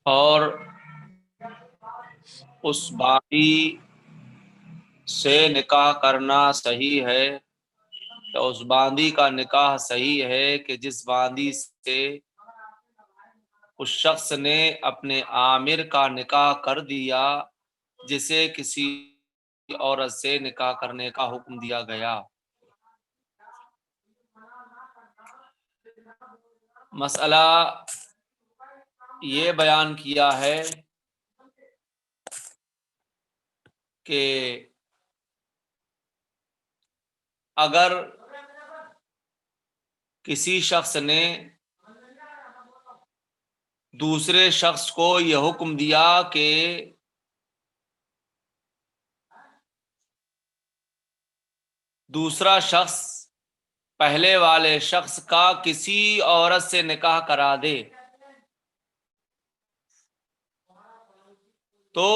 اور اس باندی سے نکاح کرنا صحیح ہے، تو اس باندی کا نکاح صحیح ہے کہ جس باندی سے اس شخص نے اپنے عامر کا نکاح کر دیا جسے کسی عورت سے نکاح کرنے کا حکم دیا گیا۔ مسئلہ یہ بیان کیا ہے کہ اگر کسی شخص نے دوسرے شخص کو یہ حکم دیا کہ دوسرا شخص پہلے والے شخص کا کسی عورت سے نکاح کرا دے، تو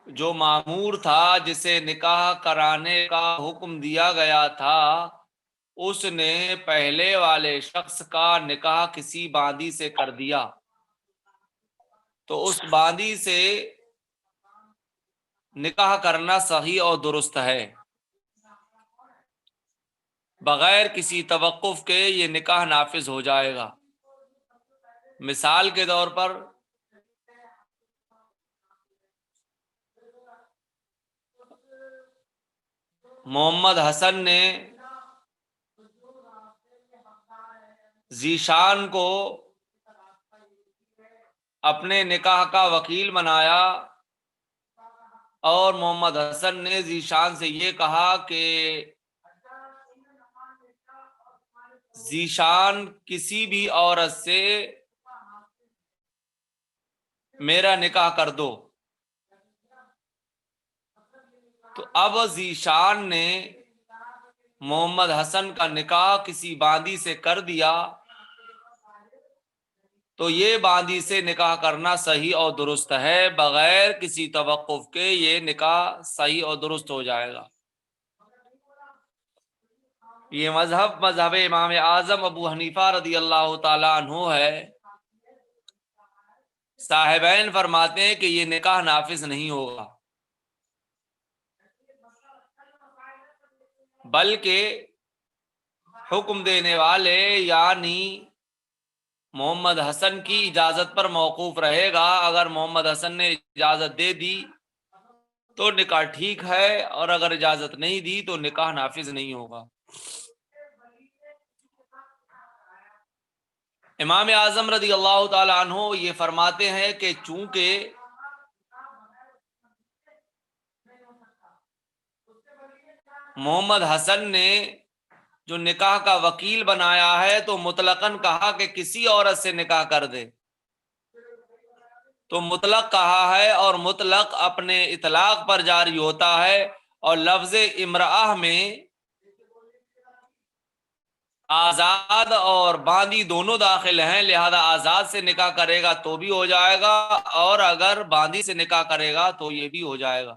جو مامور تھا جسے نکاح کرانے کا حکم دیا گیا تھا اس نے پہلے والے شخص کا نکاح کسی باندی سے کر دیا، تو اس باندی سے نکاح کرنا صحیح اور درست ہے، بغیر کسی توقف کے یہ نکاح نافذ ہو جائے گا۔ مثال کے طور پر محمد حسن نے ذیشان کو اپنے نکاح کا وکیل بنایا اور محمد حسن نے ذیشان سے یہ کہا کہ ذیشان کسی بھی عورت سے میرا نکاح کر دو، تو اب ذیشان نے محمد حسن کا نکاح کسی باندی سے کر دیا، تو یہ باندی سے نکاح کرنا صحیح اور درست ہے، بغیر کسی توقف کے یہ نکاح صحیح اور درست ہو جائے گا۔ یہ مذہب امام اعظم ابو حنیفہ رضی اللہ تعالی عنہ ہے۔ صاحبین فرماتے ہیں کہ یہ نکاح نافذ نہیں ہوگا، بلکہ حکم دینے والے یعنی محمد حسن کی اجازت پر موقوف رہے گا۔ اگر محمد حسن نے اجازت دے دی تو نکاح ٹھیک ہے، اور اگر اجازت نہیں دی تو نکاح نافذ نہیں ہوگا۔ امام اعظم رضی اللہ تعالی عنہ یہ فرماتے ہیں کہ چونکہ محمد حسن نے جو نکاح کا وکیل بنایا ہے تو مطلقاً کہا کہ کسی عورت سے نکاح کر دے، تو مطلق کہا ہے اور مطلق اپنے اطلاق پر جاری ہوتا ہے، اور لفظ امرأہ میں آزاد اور باندی دونوں داخل ہیں، لہذا آزاد سے نکاح کرے گا تو بھی ہو جائے گا، اور اگر باندی سے نکاح کرے گا تو یہ بھی ہو جائے گا۔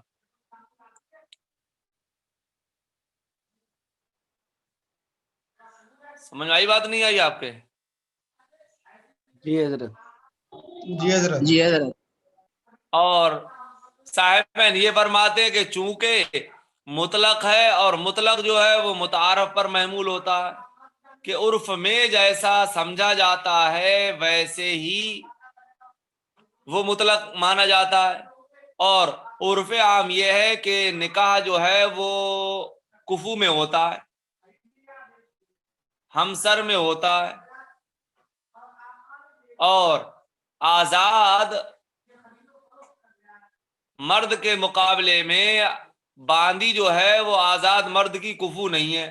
سمجھ آئی بات نہیں آئی آپ کے؟ جی حضرت۔ جی حضرت۔ جی حضرت۔ اور صاحبین یہ فرماتے ہیں کہ چونکہ مطلق ہے، اور مطلق جو ہے وہ متعارف پر محمول ہوتا ہے، کہ عرف میں جیسا سمجھا جاتا ہے ویسے ہی وہ مطلق مانا جاتا ہے، اور عرف عام یہ ہے کہ نکاح جو ہے وہ کفو میں ہوتا ہے، ہمسر میں ہوتا ہے، اور آزاد مرد کے مقابلے میں باندی جو ہے وہ آزاد مرد کی کفو نہیں ہے،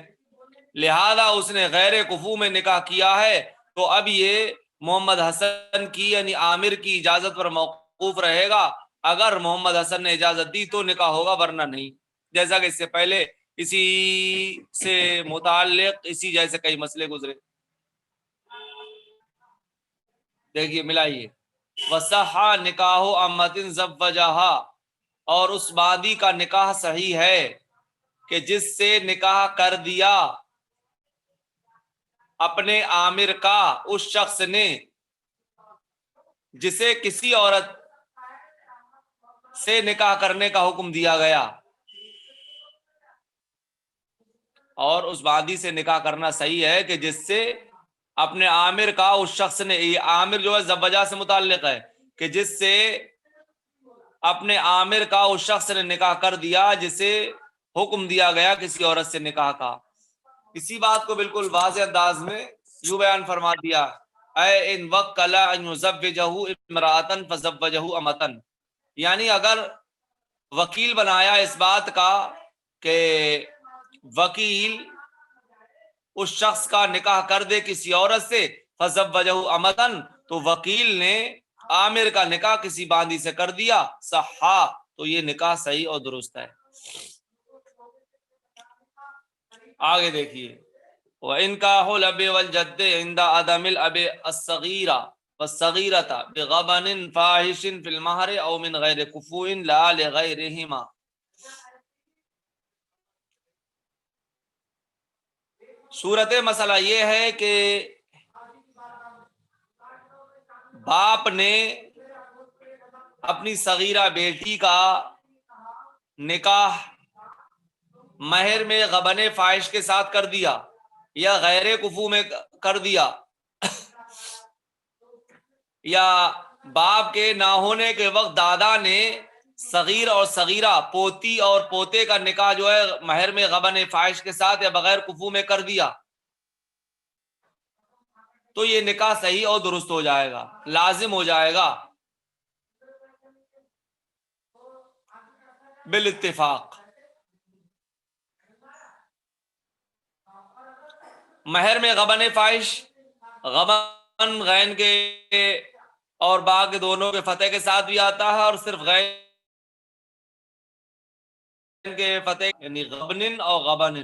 لہذا اس نے غیر کفو میں نکاح کیا ہے، تو اب یہ محمد حسن کی یعنی عامر کی اجازت پر موقوف رہے گا۔ اگر محمد حسن نے اجازت دی تو نکاح ہوگا، ورنہ نہیں، جیسا کہ اس سے پہلے اسی سے متعلق اسی جیسے کئی مسئلے گزرے۔ دیکھیے ملائیے، وصحّ نکاح امۃ زوجہا، اور اس باندی کا نکاح صحیح ہے کہ جس سے نکاح کر دیا، اپنے آمر کا اس شخص نے جسے کسی عورت سے نکاح کرنے کا حکم دیا گیا، اور اس باندی سے نکاح کرنا صحیح ہے کہ جس سے اپنے آمر کا اس شخص نے، یہ آمر جو ہے زوجہ سے متعلق ہے، کہ جس سے اپنے آمر کا اس شخص نے نکاح کر دیا جسے حکم دیا گیا کسی عورت سے نکاح کا۔ اسی بات کو بالکل واضح انداز میں یوں بیان فرما دیا، اے ان وکل ان یزوجہ امرأۃ فزوجہ امۃ، یعنی اگر وکیل بنایا اس بات کا کہ وکیل اس شخص کا نکاح کر دے کسی عورت سے، فزوجہ امۃ، تو وکیل نے عامر کا نکاح کسی باندی سے کر دیا، صحا، تو یہ نکاح صحیح اور درست ہے۔ آگے دیکھیے، وَإِنْكَاحُ الْأَبِ وَالْجَدِّ عِنْدَ عَدَمِ الْأَبِ الصَّغِيرَ وَالصَّغِيرَةَ بِغَبَنٍ فَاحِشٍ فِي الْمَهْرِ أَوْ مِنْ غَيْرِ كُفُوٍ لَا لِغَيْرِهِمَا۔ صورت مسئلہ یہ ہے کہ باپ نے اپنی صغیرہ بیٹی کا نکاح مہر میں غبن فاحش کے ساتھ کر دیا یا غیر کفو میں کر دیا، یا باپ کے نہ ہونے کے وقت دادا نے صغیر اور صغیرہ، پوتی اور پوتے کا نکاح جو ہے مہر میں غبن فاحش کے ساتھ یا بغیر کفو میں کر دیا، تو یہ نکاح صحیح اور درست ہو جائے گا، لازم ہو جائے گا بالاتفاق۔ مہر میں غبن فاحش، غبن غین کے اور با کے دونوں کے فتح کے ساتھ بھی آتا ہے، اور صرف غین کے فتح یعنی غبن اور غبن۔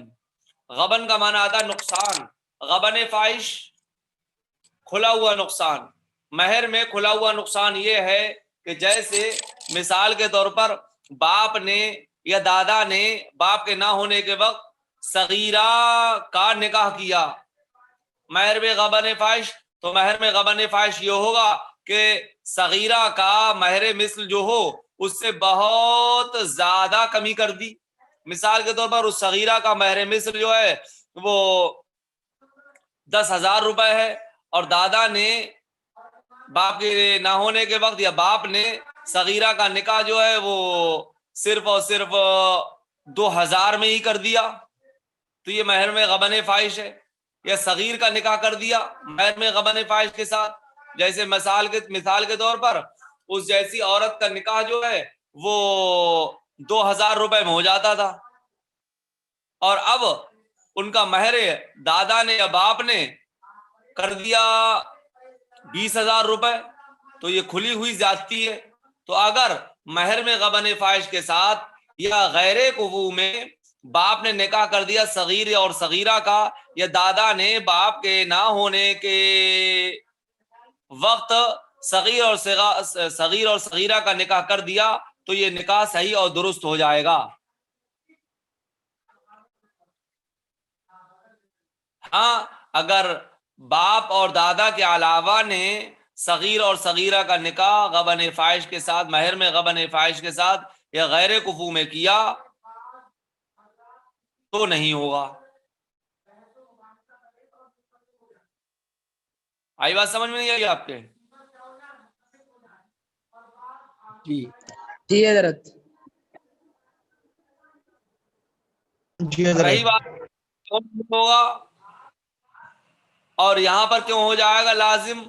غبن کا معنی آتا ہے نقصان، غبن فاحش کھلا ہوا نقصان۔ مہر میں کھلا ہوا نقصان یہ ہے کہ جیسے مثال کے طور پر باپ نے یا دادا نے باپ کے نہ ہونے کے وقت صغیرہ کا نکاح کیا مہر میں غبن فاحش، تو مہر میں غبن فاحش یہ ہوگا کہ صغیرہ کا مہر مثل جو ہو اس سے بہت زیادہ کمی کر دی۔ مثال کے طور پر اس صغیرہ کا مہر مثل جو ہے وہ 10,000 روپے ہے، اور دادا نے باپ کے نہ ہونے کے وقت یا باپ نے صغیرہ کا نکاح جو ہے وہ صرف اور صرف 2,000 میں ہی کر دیا، تو یہ مہر میں غبن فاحش ہے۔ یا صغیر کا نکاح کر دیا مہر میں غبن فاحش کے ساتھ، جیسے مثال کے طور پر اس جیسی عورت کا نکاح جو ہے وہ 2,000 روپے میں ہو جاتا تھا، اور اب ان کا مہر دادا نے یا باپ نے کر دیا 20,000 روپے، تو یہ کھلی ہوئی زیادتی ہے۔ تو اگر مہر میں غبن فاحش کے ساتھ یا غیر کفو میں باپ نے نکاح کر دیا صغیر اور صغیرہ کا، یا دادا نے باپ کے نہ ہونے کے وقت صغیر اور صغیرہ کا نکاح کر دیا، تو یہ نکاح صحیح اور درست ہو جائے گا۔ ہاں اگر باپ اور دادا کے علاوہ نے صغیر اور صغیرہ کا نکاح غبن فاحش کے ساتھ، مہر میں غبن فاحش کے ساتھ یا غیر کفو میں کیا تو نہیں ہوگا۔ آئی بات سمجھ میں نہیں آئی آپ کے؟ جی حضرت۔ جی حضرت۔ رہی بات ہوگا اور یہاں پر کیوں ہو جائے گا لازم،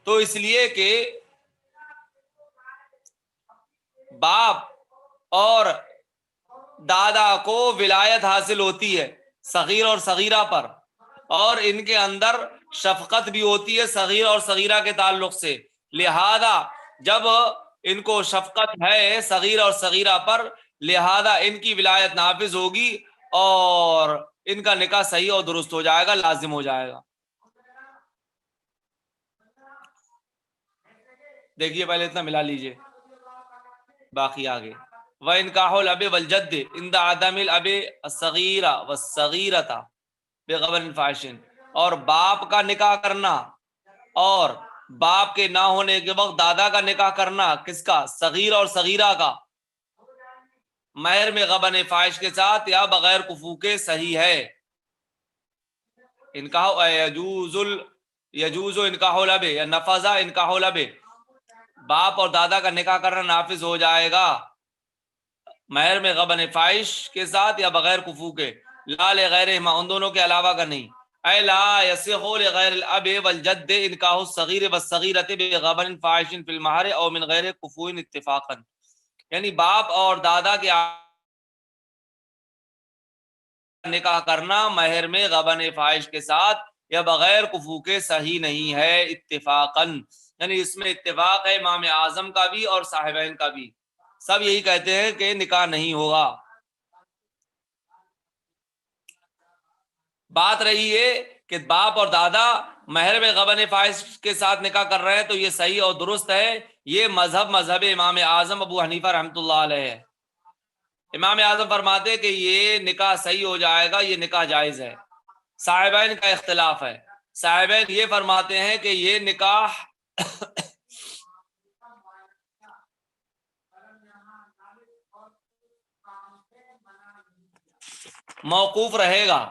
تو اس لیے کہ باپ اور دادا کو ولایت حاصل ہوتی ہے صغیر اور صغیرہ پر، اور ان کے اندر شفقت بھی ہوتی ہے صغیر اور صغیرہ کے تعلق سے، لہذا جب ان کو شفقت ہے صغیر اور صغیرہ پر، لہذا ان کی ولایت نافذ ہوگی اور ان کا نکاح صحیح اور درست ہو جائے گا، لازم ہو جائے گا۔ دیکھیے پہلے اتنا ملا لیجئے، باقی آگے۔ وَإِنْكَاحُ الْأَبِ وَالْجَدِّ عِنْدَ عَدَمِ الْأَبِ الصَّغِيرَ وَالصَّغِيرَةَ بِغَبَنٍ فَاحِشٍ، اور باپ کا نکاح کرنا اور باپ کے نہ ہونے کے وقت دادا کا نکاح کرنا، کس کا؟ صغیر اور صغیرہ کا، مہر میں غبن فاحش کے ساتھ یا بغیر کفو کے صحیح ہے۔ انکاح یجوز انکاح الاب یا نفذ انکاح الاب، باپ اور دادا کا نکاح کرنا نافذ ہو جائے گا مہر میں غبن فاحش کے ساتھ یا بغیر کفو کے، لا لغیرہما، ان دونوں کے علاوہ کا نہیں، اے لا یصح لغیر الاب والجد انکاح الصغیر والصغیرۃ بغبن فاحش فی المہر او من غیر کفو اتفاقا، یعنی باپ اور دادا کے نکاح کرنا مہر میں غبن فاحش کے ساتھ یا بغیر کفو کے صحیح نہیں ہے اتفاقاً، یعنی اس میں اتفاق ہے امام اعظم کا بھی اور صاحبین کا بھی، سب یہی کہتے ہیں کہ نکاح نہیں ہوگا۔ بات رہی ہے کہ باپ اور دادا مہر میں غبن فاحش کے ساتھ نکاح کر رہے ہیں تو یہ صحیح اور درست ہے، یہ مذہب امام اعظم ابو حنیفہ رحمۃ اللہ علیہ ہے۔ امام اعظم فرماتے ہیں کہ یہ نکاح صحیح ہو جائے گا، یہ نکاح جائز ہے۔ صاحبین کا اختلاف ہے، صاحبین یہ فرماتے ہیں کہ یہ نکاح موقوف رہے گا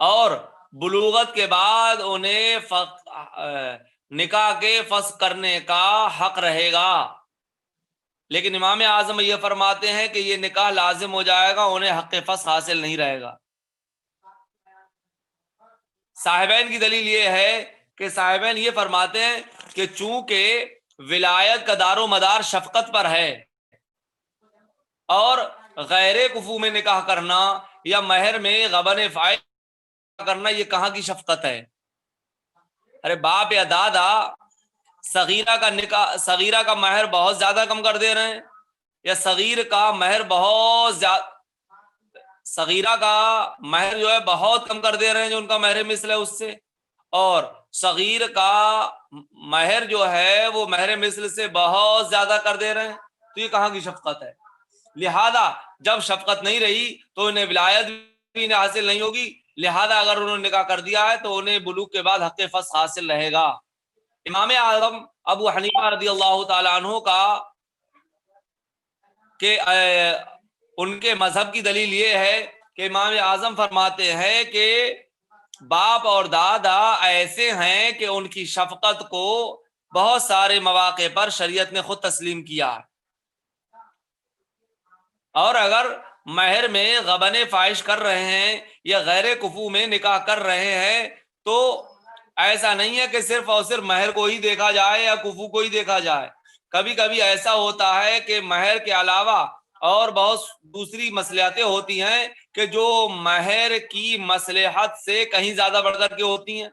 اور بلوغت کے بعد انہیں نکاح کے فسخ کرنے کا حق رہے گا، لیکن امام اعظم یہ فرماتے ہیں کہ یہ نکاح لازم ہو جائے گا، انہیں حق فسخ حاصل نہیں رہے گا۔ صاحبین کی دلیل یہ ہے کہ صاحبین یہ فرماتے ہیں کہ چونکہ ولایت کا دار و مدار شفقت پر ہے اور غیر کفو میں نکاح کرنا یا مہر میں غبن فاحش کرنا یہ کہاں کی شفقت ہے؟ ارے باپ یا دادا صغیرہ کا مہر بہت زیادہ کم کر دے رہے ہیں، یا صغیر کا مہر بہت زیادہ، صغیرہ کا مہر جو ہے بہت کم کر دے رہے ہیں جو ان کا مہر مثل ہے اس سے، اور صغیر کا مہر جو ہے وہ مہر مثل سے بہت زیادہ کر دے رہے ہیں، تو یہ کہاں کی شفقت ہے؟ لہذا جب شفقت نہیں رہی تو انہیں ولایت بھی حاصل نہیں ہوگی، لہذا اگر انہوں نے نکاح کر دیا ہے تو انہیں بلوغ کے بعد حق فسخ حاصل رہے گا۔ امام اعظم ابو حنیفہ رضی اللہ تعالی عنہ کا کہ ان کے مذہب کی دلیل یہ ہے کہ امام اعظم فرماتے ہیں کہ باپ اور دادا ایسے ہیں کہ ان کی شفقت کو بہت سارے مواقع پر شریعت نے خود تسلیم کیا ہے، اور اگر مہر میں غبن فاحش کر رہے ہیں یا غیر کفو میں نکاح کر رہے ہیں تو ایسا نہیں ہے کہ صرف اور صرف مہر کو ہی دیکھا جائے یا کفو کو ہی دیکھا جائے، کبھی کبھی ایسا ہوتا ہے کہ مہر کے علاوہ اور بہت دوسری مصلحتیں ہوتی ہیں کہ جو مہر کی مصلحت سے کہیں زیادہ بڑھ کر کے ہوتی ہیں،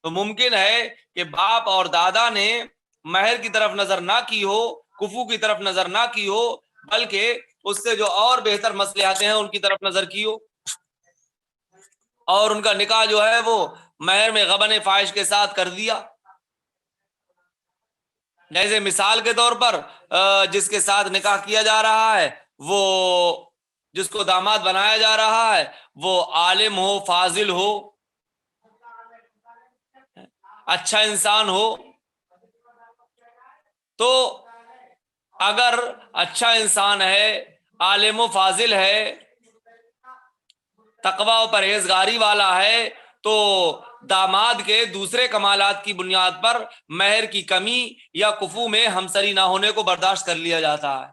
تو ممکن ہے کہ باپ اور دادا نے مہر کی طرف نظر نہ کی ہو، کفو کی طرف نظر نہ کی ہو، بلکہ اس سے جو اور بہتر مصلحتیں ہیں ان کی طرف نظر کی ہو، اور ان کا نکاح جو ہے وہ مہر میں غبن فاحش کے ساتھ کر دیا۔ جیسے مثال کے طور پر جس کے ساتھ نکاح کیا جا رہا ہے، وہ جس کو داماد بنایا جا رہا ہے وہ عالم ہو، فاضل ہو، اچھا انسان ہو، تو اگر اچھا انسان ہے، عالم و فاضل ہے، تقوی و پرہیزگاری والا ہے، تو داماد کے دوسرے کمالات کی بنیاد پر مہر کی کمی یا کفو میں ہمسری نہ ہونے کو برداشت کر لیا جاتا ہے،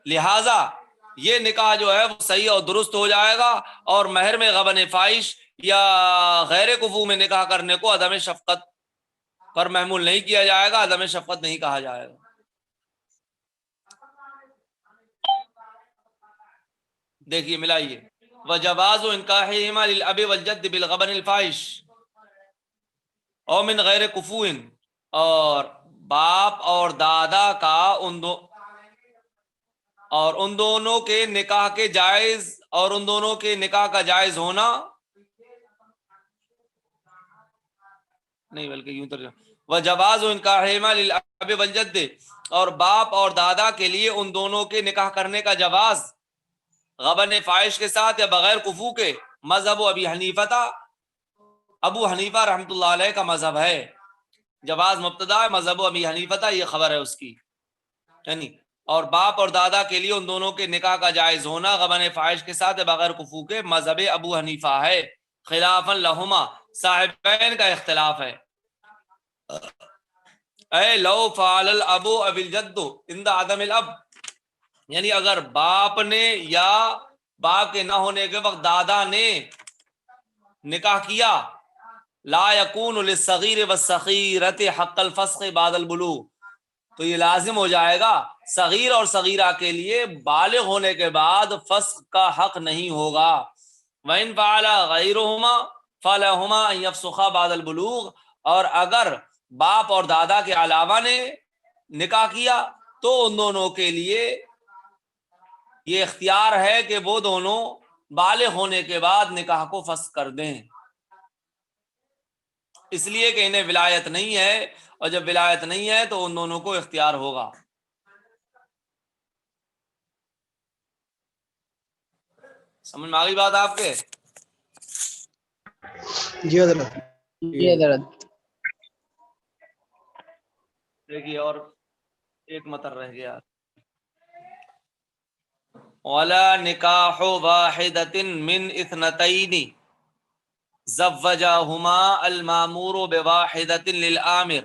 لہذا یہ نکاح جو ہے وہ صحیح اور درست ہو جائے گا، اور مہر میں غبن فاحش یا غیر کفو میں نکاح کرنے کو عدم شفقت پر محمول نہیں کیا جائے گا، عدم شفقت نہیں کہا جائے گا۔ دیکھیے ملائیے، وجواز انکاحہما للاب والجد بالغبن الفاحش او من غیر کفو، اور باپ اور دادا کا ان دونوں کے نکاح کے جائز اور ان دونوں کے نکاح کا جائز ہونا نہیں بلکہ یوں ترجمہ، وجواز انکاحہما للاب والجد، اور باپ اور دادا کے لیے ان دونوں کے نکاح کرنے کا جواز غبن فاحش کے ساتھ یا بغیر کفو کے مذہب ابی حنیفہ، ابو حنیفہ رحمۃ اللہ علیہ کا مذہب ہے، جواز مبتدا ہے، مذہب ابی حنیفہ یہ خبر ہے اس کی، یعنی اور باپ اور دادا کے لیے ان دونوں کے نکاح کا جائز ہونا غبن فاحش کے ساتھ بغیر کفو کے مذہب ابو حنیفہ ہے، خلافا لہما صاحبین کا اختلاف ہے۔ اے لو فعل الاب اب الجد عند عدم الاب، یعنی اگر باپ نے یا باپ کے نہ ہونے کے وقت دادا نے نکاح کیا، لا یکون للصغیر والصغیرۃ حق الفسخ بعد البلوغ، تو یہ لازم ہو جائے گا صغیر اور صغیرہ کے لیے بالغ ہونے کے بعد فسخ کا حق نہیں ہوگا۔ وَإِن فَعَلَ غَيْرُهُمَا فَلَهُمَا أَن يَفْسُخَا بَعْدَ الْبُلُوغِ، اور اگر باپ اور دادا کے علاوہ نے نکاح کیا تو ان دونوں کے لیے یہ اختیار ہے کہ وہ دونوں بالغ ہونے کے بعد نکاح کو فسخ کر دیں، اس لیے کہ انہیں ولایت نہیں ہے، اور جب ولایت نہیں ہے تو ان دونوں کو اختیار ہوگا۔ سمجھ میں آ گئی بات آپ کے؟ جی حضرت۔ جی حضرت۔ دیکھیے اور ایک متر رہ گیا، وَلَا نِكَاحُ وَاحِدَةٍ مِّنْ اثْنَتَيْنِ زَوَّجَهُمَا الْمَأْمُورُ بِوَاحِدَةٍ لِلْآمِرِ،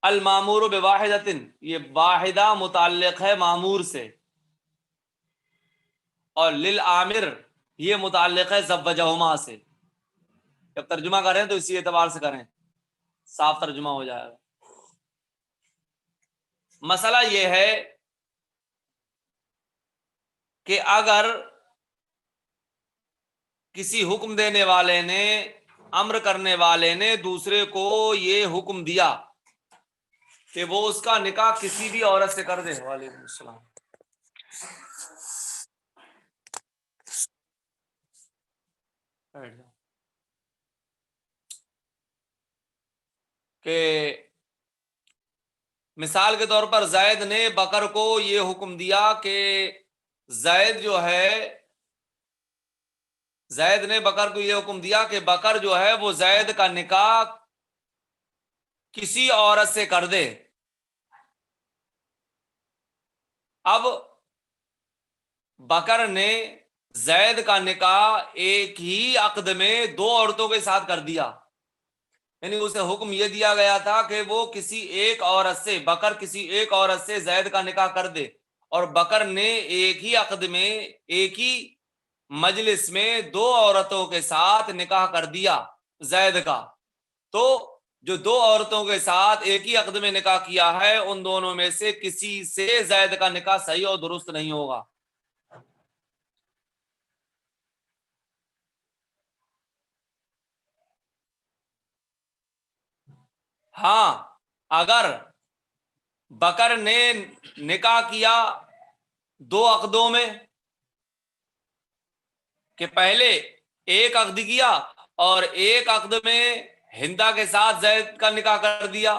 المامور بواحدۃ، یہ واحدہ متعلق ہے مامور سے، اور للآمر یہ متعلق ہے زوجہما سے۔ جب ترجمہ کریں تو اسی اعتبار سے کریں، صاف ترجمہ ہو جائے گا۔ مسئلہ یہ ہے کہ اگر کسی حکم دینے والے نے، امر کرنے والے نے دوسرے کو یہ حکم دیا کہ وہ اس کا نکاح کسی بھی عورت سے کر دے، وعلیکم السلام، کہ مثال کے طور پر زید نے بکر کو یہ حکم دیا کہ زید جو ہے، زید نے بکر کو یہ حکم دیا کہ بکر جو ہے وہ زید کا نکاح کسی عورت سے کر دے۔ اب بکر نے زید کا نکاح ایک ہی عقد میں دو عورتوں کے ساتھ کر دیا، یعنی اسے حکم یہ دیا گیا تھا کہ وہ کسی ایک عورت سے، بکر کسی ایک عورت سے زید کا نکاح کر دے، اور بکر نے ایک ہی عقد میں، ایک ہی مجلس میں دو عورتوں کے ساتھ نکاح کر دیا زید کا، تو جو دو عورتوں کے ساتھ ایک ہی عقد میں نکاح کیا ہے ان دونوں میں سے کسی سے زید کا نکاح صحیح اور درست نہیں ہوگا۔ ہاں اگر بکر نے نکاح کیا دو عقدوں میں، کہ پہلے ایک عقد کیا اور ایک عقد میں ہندا کے ساتھ زید کا نکاح کر دیا،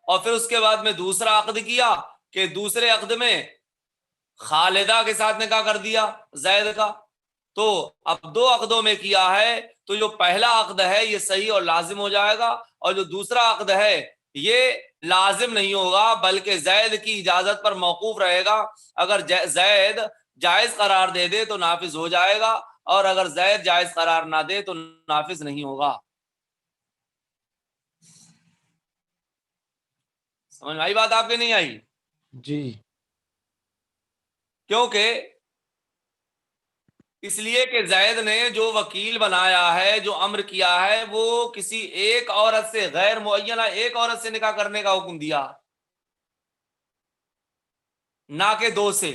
اور پھر اس کے بعد میں دوسرا عقد کیا کہ دوسرے عقد میں خالدہ کے ساتھ نکاح کر دیا زید کا، تو اب دو عقدوں میں کیا ہے تو جو پہلا عقد ہے یہ صحیح اور لازم ہو جائے گا، اور جو دوسرا عقد ہے یہ لازم نہیں ہوگا بلکہ زید کی اجازت پر موقوف رہے گا۔ اگر زید جائز قرار دے دے تو نافذ ہو جائے گا، اور اگر زید جائز قرار نہ دے تو نافذ نہیں ہوگا۔ سمجھ میں آئی بات آپ کے؟ نہیں آئی؟ جی۔ کیونکہ اس لیے کہ زید نے جو وکیل بنایا ہے، جو امر کیا ہے، وہ کسی ایک عورت سے، غیر معینہ ایک عورت سے نکاح کرنے کا حکم دیا، نہ کہ دو سے۔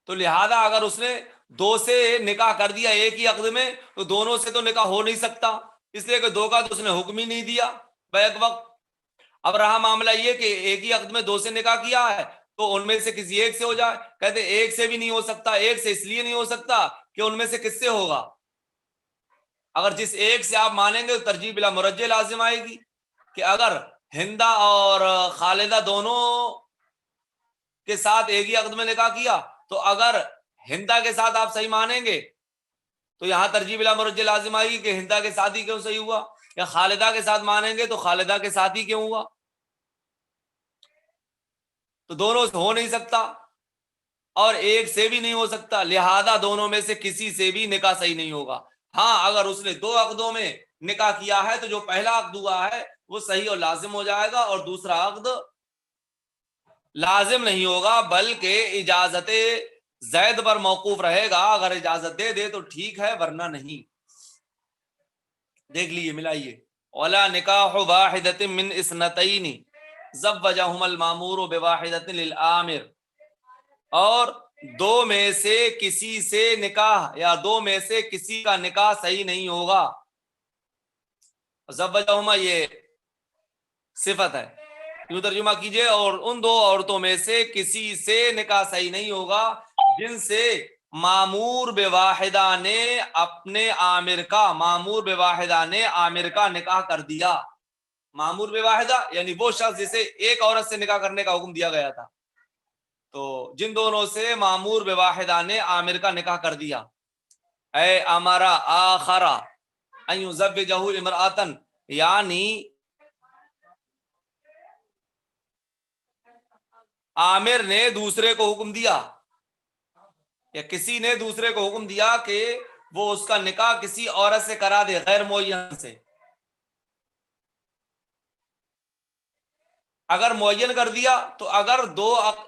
تو لہذا اگر اس نے دو سے نکاح کر دیا ایک ہی عقد میں تو دونوں سے تو نکاح ہو نہیں سکتا، اس لیے کہ دو کا تو اس نے حکم ہی نہیں دیا بیک وقت۔ اب رہا معاملہ یہ کہ ایک ہی عقد میں دو سے نکاح کیا ہے تو ان میں سے کسی ایک سے ہو جائے، کہتے ایک سے بھی نہیں ہو سکتا۔ ایک سے اس لیے نہیں ہو سکتا کہ ان میں سے کس سے ہوگا؟ اگر جس ایک سے آپ مانیں گے تو ترجیح بلا مرجح لازم آئے گی، کہ اگر ہندا اور خالدہ دونوں کے ساتھ ایک ہی عقد میں نکاح کیا تو اگر ہندا کے ساتھ آپ صحیح مانیں گے تو یہاں ترجیح بلا مرجع لازم آئے گی کہ ہندا کے ساتھ ہی کیوں صحیح ہوا، یا خالدہ کے ساتھ مانیں گے تو خالدہ کے ساتھ ہی کیوں ہوا، تو دونوں سے ہو نہیں سکتا اور ایک سے بھی نہیں ہو سکتا، لہذا دونوں میں سے کسی سے بھی نکاح صحیح نہیں ہوگا۔ ہاں اگر اس نے 2 عقدوں میں نکاح کیا ہے تو جو پہلا عقد ہوا ہے وہ صحیح اور لازم ہو جائے گا، اور دوسرا عقد لازم نہیں ہوگا بلکہ اجازت زید پر موقوف رہے گا، اگر اجازت دے دے تو ٹھیک ہے ورنہ نہیں۔ دیکھ لیجیے، ملائیے، ولا نکاح واحدۃ من اثنتین زوجہما المامور بواحدۃ للآمر، اور 2 میں سے کسی سے نکاح یا 2 میں سے کسی کا نکاح صحیح نہیں ہوگا۔ زوجہما یہ صفت ہے، یوں ترجمہ کیجئے، اور ان 2 عورتوں میں سے کسی سے نکاح صحیح نہیں ہوگا جن سے مامور بواحدہ نے اپنے عامر کا، مامور بواحدہ نے عامر کا نکاح کر دیا۔ مامور بواحدہ یعنی وہ شخص جسے ایک عورت سے نکاح کرنے کا حکم دیا گیا تھا، تو جن دونوں سے مامور بواحدہ نے عامر کا نکاح کر دیا، اے امرا آخرا ان یزوجہ امرأۃ، یعنی عامر نے دوسرے کو حکم دیا یا کسی نے دوسرے کو حکم دیا کہ وہ اس کا نکاح کسی عورت سے کرا دے غیر معین سے۔ اگر معین کر دیا تو اگر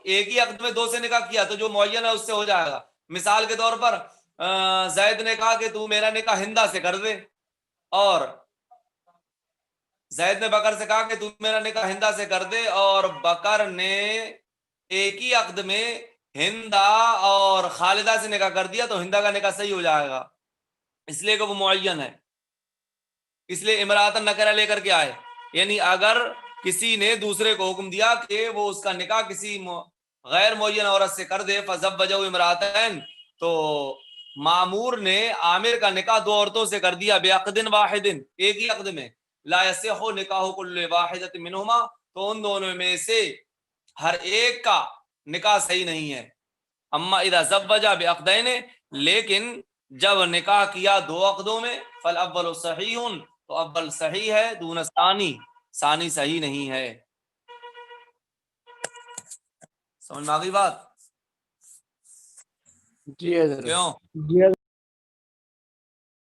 ایک ہی عقد میں 2 سے نکاح کیا تو جو معین ہے اس سے ہو جائے گا۔ مثال کے طور پر زید نے کہا کہ تو میرا نکاح ہندا سے کر دے، اور زید نے بکر سے کہا کہ تو میرا نکاح ہندا سے کر دے، اور بکر نے ایک ہی عقد میں ہندا اور خالدہ سے نکاح کر دیا تو ہندا کا نکاح صحیح ہو جائے گا، اس لیے کہ وہ معین ہے، اس لیے امراۃ نکرہ لے کر کے آئے، یعنی اگر کسی نے دوسرے کو حکم دیا کہ وہ اس کا نکاح کسی غیر معین عورت سے کر دے، فزوجہ امرأتین، تو مامور نے عامر کا نکاح 2 عورتوں سے کر دیا، بعقد واحد، ایک ہی عقد میں، لا یصح نکاح کل واحدۃ منہما، تو ان دونوں میں سے ہر ایک کا نکاح صحیح نہیں ہے۔ اما اذا زوجہ بعقدین، لیکن جب نکاح کیا 2 عقدوں میں، فالاول صحیح، تو اول صحیح ہے، دون ثانی، ثانی صحیح نہیں ہے۔ سمجھ میں آ گئی بات؟ جی حضرت۔ کیوں؟ جی